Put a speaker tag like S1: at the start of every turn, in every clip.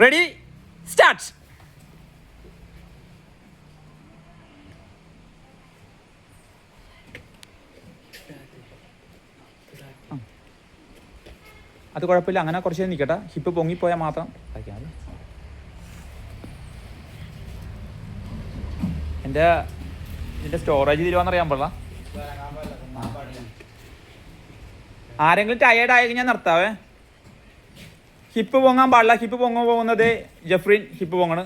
S1: Ready start. അത് കുഴപ്പമില്ല, അങ്ങനെ കുറച്ച് നിൽക്കട്ടെ. ഹിപ്പ് പൊങ്ങിപ്പോയാൽ മാത്രം കഴിക്കാം. ഇതിൻ്റെ സ്റ്റോറേജ് തീരുവാന്നറിയാൻ പാടില്ല. ആരെങ്കിലും ടയേർഡ് ആയി ഞാൻ നിർത്താവേ. ഹിപ്പ് പൊങ്ങാൻ പാടില്ല. ഹിപ്പ് പോകുന്നത് ജെഫ്രിൻ ഹിപ്പ് പൊങ്ങണ്.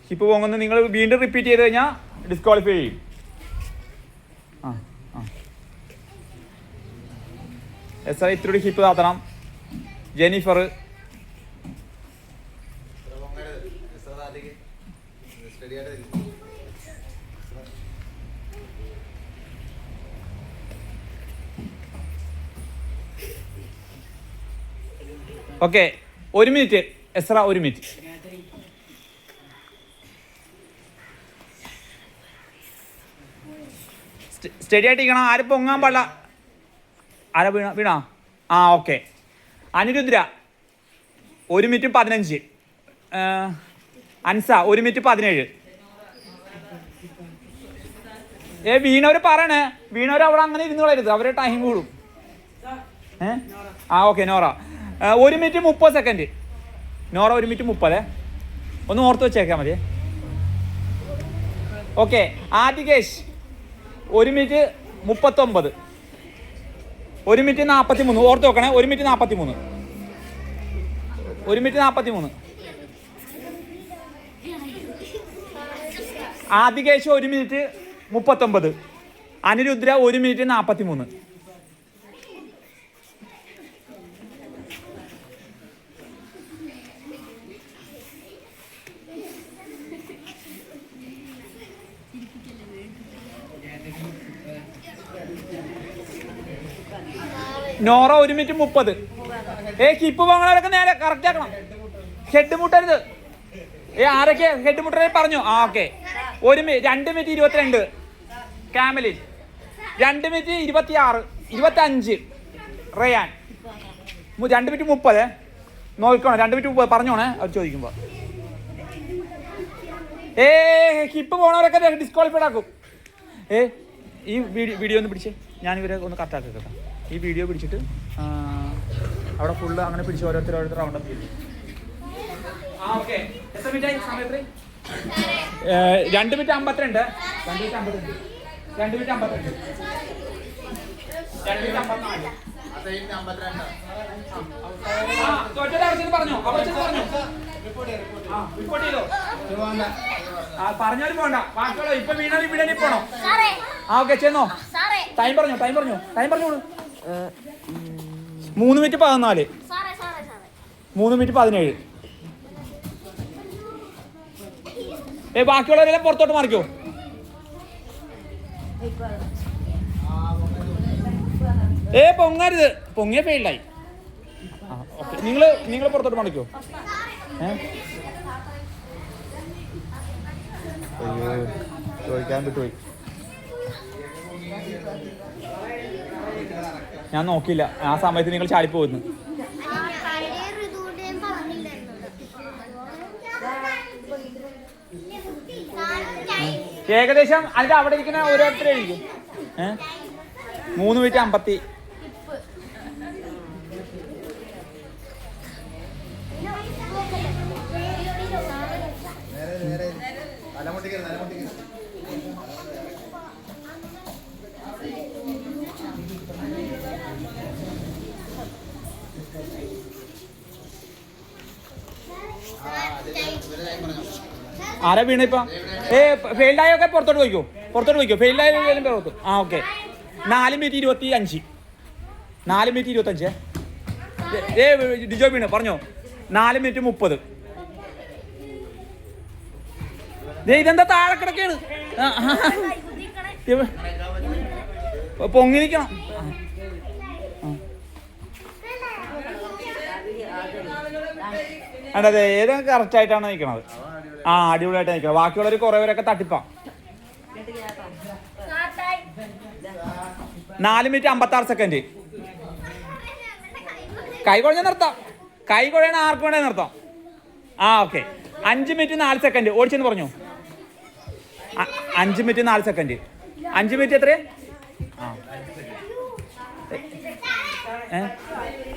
S1: ഹിപ്പ് പൊങ്ങുന്നത് നിങ്ങൾ വീണ്ടും റിപ്പീറ്റ് ചെയ്ത് കഴിഞ്ഞാൽ ഡിസ്ക്വാളിഫൈ ചെയ്യും. എസ് ഐ ഇത്തിരി ഹിപ്പ് താത്തണം. Jennifer okay. 1 minute Ezra, 1 minute. Steady ആയിട്ടിരിക്കണം. ആരും പൊങ്ങാൻ പാടില്ല. ആരാ വീണാ? Okay. Anirudra 1 minute 15. Ansa 1 minute 17. വീണവർ പറയണേ. വീണവർ അവിടെ അങ്ങനെ ഇരുന്ന് കളയരുത്, അവരെ ടൈം കൂടും. Okay. Nora 1 minute 30 second. Nora 1 minute 30. ഒന്ന് ഓർത്ത് വെച്ചേക്കാൻ മതി. ഓക്കെ. ആദികേഷ് 1 മിനിറ്റ് 39. 1 മിനിറ്റ് 43. ഓർത്ത് വെക്കണേ. 1 minute 43. 1 minute 43. Adikesh 1 minute 39. Anirudra 1 minute 43. Nora 1 minute 30. Hip പോകണവരൊക്കെ നേരെ കറക്റ്റ് ആക്കണം. ഹെഡ് മുട്ടരുത്. ആരൊക്കെ ഹെഡ് മുട്ടരെ പറഞ്ഞു? ഓക്കെ. 2 മിനിറ്റ് 22. കാമലിൻ 2 മിനിറ്റ് 26. 25. Ryan 2 minute 30. നോക്കണം. 2 മിനിറ്റ് 30 പറഞ്ഞോണേ അവർ ചോദിക്കുമ്പോൾ. ഹിപ്പ് പോകണവരൊക്കെ ഡിസ്ക്വാളിഫൈഡ് ആക്കും. ഈ വീഡിയോ ഒന്ന് പിടിച്ച് ഞാനിവരെ ഒന്ന് കറക്റ്റാക്കി കേട്ടോ. ഈ വീഡിയോ പിടിച്ചിട്ട് അവിടെ ഫുള്ള് അങ്ങനെ പിടിച്ച് ഓരോരുത്തർ റൗണ്ടപ്പ് ചെയ്തു. ഓക്കെ. എത്ര മിനിറ്റായി സമയത്ത്? 2 മിനിറ്റ് 52. 2 മിനിറ്റ് 52. 2 മിനിറ്റ് 52. 2 മിനിറ്റ് 54. പറഞ്ഞോ. റിപ്പോർട്ട് ചെയ്തോ? പറഞ്ഞാലും പോണ്ട. ബാക്കിയുള്ളൂ. ഇപ്പൊ വീണാലും ഇവിടെ പോണോ? ഓക്കെ. ചെന്നോ. ടൈം പറഞ്ഞോളൂ. 3 മിനിറ്റ് 14. 3 മിനിറ്റ് 17. ബാക്കിയുള്ളവരെല്ലാം പുറത്തോട്ട് മാറിക്കോ. പൊങ്ങരുത്. പൊങ്ങിയ ഫെയിൽഡായി. ഓക്കെ. നിങ്ങൾ പുറത്തോട്ട് മാറിക്കോ. അയ്യോ, ചോദിക്കാൻ വിട്ടുപോയി. ഞാൻ നോക്കിയില്ല. ആ സമയത്ത് നിങ്ങൾ ചാടിപ്പോകുന്നു. ഏകദേശം അതിന്റെ അവിടെ ഇരിക്കുന്ന ഓരോരുത്തരായിരിക്കും. 3 മിനിറ്റ് 50. ആരാ വീണ ഇപ്പൊ? ഫെയിൽഡായൊക്കെ പുറത്തോട്ട് പോയിക്കോ. ഫെയിൽഡായാലും പുറത്ത്. ഓക്കെ. 4 മിനിറ്റ് 25. 4 മിനിറ്റ് 25. ഡിജോ വീണ് പറഞ്ഞോ. 4 മിനിറ്റ് 30. ഇതെന്താ താഴെ കിടക്കാണ്? പൊങ്ങി നിൽക്കണം. അതെ, ഏതൊക്കെ കറക്റ്റ് ആയിട്ടാണ് നിൽക്കണത്. അടിപൊളിയായിട്ട് നിൽക്കണം. ബാക്കിയുള്ളവർ കുറേ പേരൊക്കെ തട്ടിപ്പാ. 4 മിനിറ്റ് 56 സെക്കൻഡ്. കൈ കുഴഞ്ഞ നിർത്താം. കൈ കുഴയണ ആർക്ക് വേണേ നിർത്താം. ആ ഓക്കെ. 5 മിനിറ്റ് 4 സെക്കൻഡ് ഓടിച്ചെന്ന് പറഞ്ഞു. 5 മിനിറ്റ് 4 സെക്കൻഡ്. 5 മിനിറ്റ് എത്ര?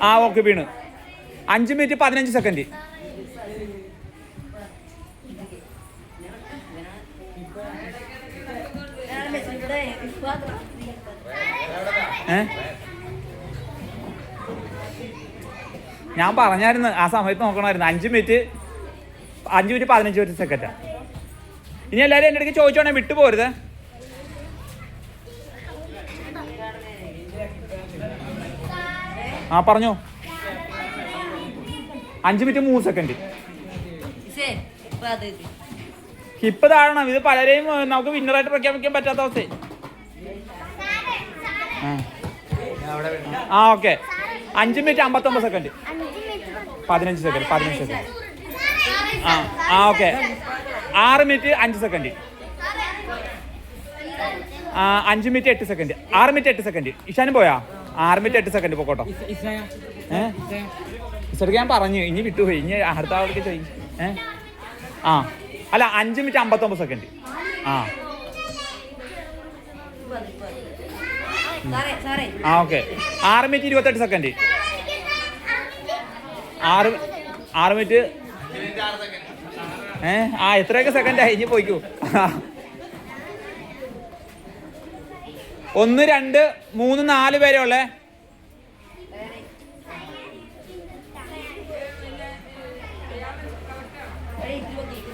S1: ആ ഓക്കെ വീണ്. 5 മിനിറ്റ് 15 സെക്കൻഡ്. ഞാൻ പറഞ്ഞായിരുന്നു ആ സമയത്ത് നോക്കണമായിരുന്നു. 5 മിനിറ്റ് 15 സെക്കൻഡാ. ഇനി എല്ലാവരും എൻ്റെ അടുത്ത് ചോദിച്ചോണേ, വിട്ടുപോരുത്. ആ പറഞ്ഞോ. 5 മിനിറ്റ് 3 സെക്കൻഡ്. ഹിപ്പ് താഴണം. ഇത് പലരെയും നമുക്ക് വിന്നറായിട്ട് പ്രഖ്യാപിക്കാൻ പറ്റാത്ത അവസ്ഥ. ആ ഓക്കെ. 5 minute 59 second. 15 സെക്കൻഡ്. ആ okay. 6 minute 5 second. 5 minute 8 second. 6 minute 8 second. ഇഷാനും പോയാ? 6 മിനിറ്റ് 8 സെക്കൻഡ് പോക്കോട്ടോ. ഇസർക്ക് ഞാൻ പറഞ്ഞു, ഇനി വിട്ടുപോയി. ഇനി അടുത്ത ആൾക്ക് ചോദിക്കും. ആ അല്ല, 5 മിനിറ്റ് 59 സെക്കൻഡ്. ആ ഓക്കെ. 6 minute 28 second. 6 മിനിറ്റ് എത്രയൊക്കെ സെക്കൻഡായി? ഇനി പോയിക്കൂ. 1 2 3 4 പേരെ ഉള്ളേ.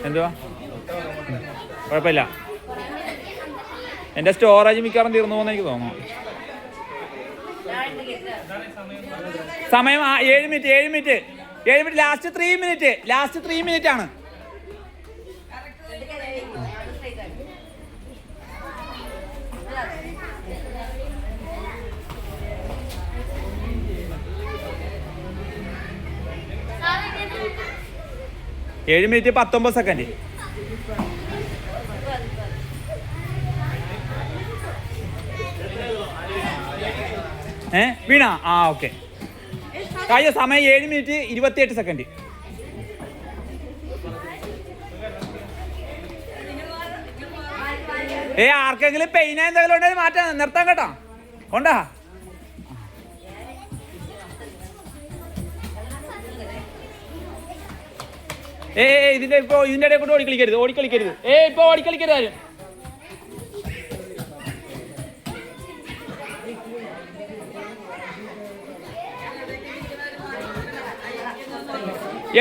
S1: എന്തുവാ കുഴപ്പമില്ല. എൻ്റെ സ്റ്റോറേജ് മിക്കവാറും തീർന്നു പോകുന്ന എനിക്ക് തോന്നുന്നു. സമയം 7 മിനിറ്റ്. ലാസ്റ്റ് 3 മിനിറ്റ് ആണ്. ഏഴ് മിനിറ്റ് 19 സെക്കൻഡ്. വീണ? ആ ഓക്കെ. കഴിഞ്ഞ സമയം 7 മിനിറ്റ് 28 സെക്കൻഡ്. ആർക്കെങ്കിലും പെയിനാ എന്തെങ്കിലും ഉണ്ടെങ്കിൽ മാറ്റാൻ നിർത്താൻ കേട്ടോ. കൊണ്ടാ ഇതിന്റെ ഇടയിൽ കൂടെ ഓടിക്കളിക്കരുത്. ഇപ്പൊ ഓടിക്കളിക്കരുത് ആരും.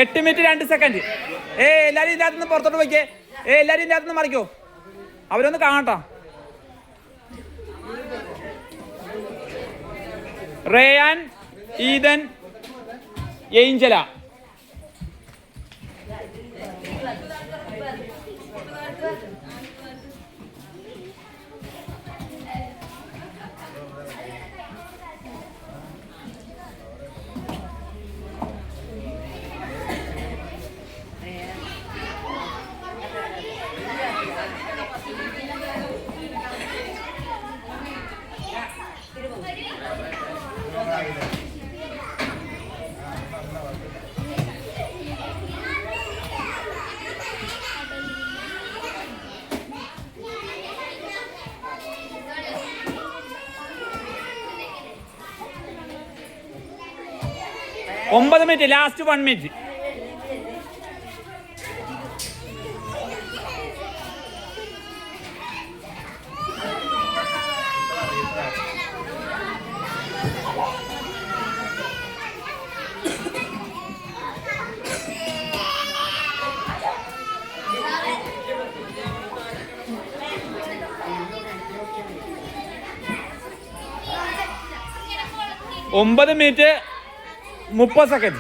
S1: എട്ട് മിനിറ്റ് 2 സെക്കൻഡ്. എല്ലാരും ഇതിനകത്ത് നിന്ന് പുറത്തോട്ട് പോയിക്കേ. എല്ലാരും ഇതിനകത്ത് നിന്ന് മറിക്കോ. അവരൊന്ന് കാണട്ടോ. Ryan, Ethan, Angela. ഒമ്പത് മിനിറ്റ്. Last 1 minute. ഒമ്പത് minute 30 second.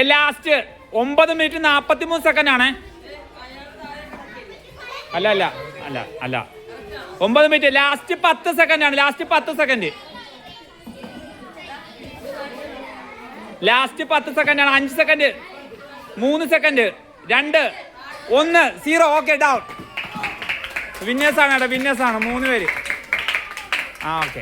S1: Last 9 minute 43 second ആണ്. അല്ല 9 മിനിറ്റ്. ലാസ്റ്റ് 10 സെക്കൻഡ് ആണ്. ലാസ്റ്റ് 10 സെക്കൻഡ് ആണ്. 5 സെക്കൻഡ്, 3 സെക്കൻഡ്, 2, 1, 0. Okay, down. വിന്നേഴ്സാണ് കേട്ടോ, വിന്നേഴ്സാണ് 3 പേര്. ആ ഓക്കെ.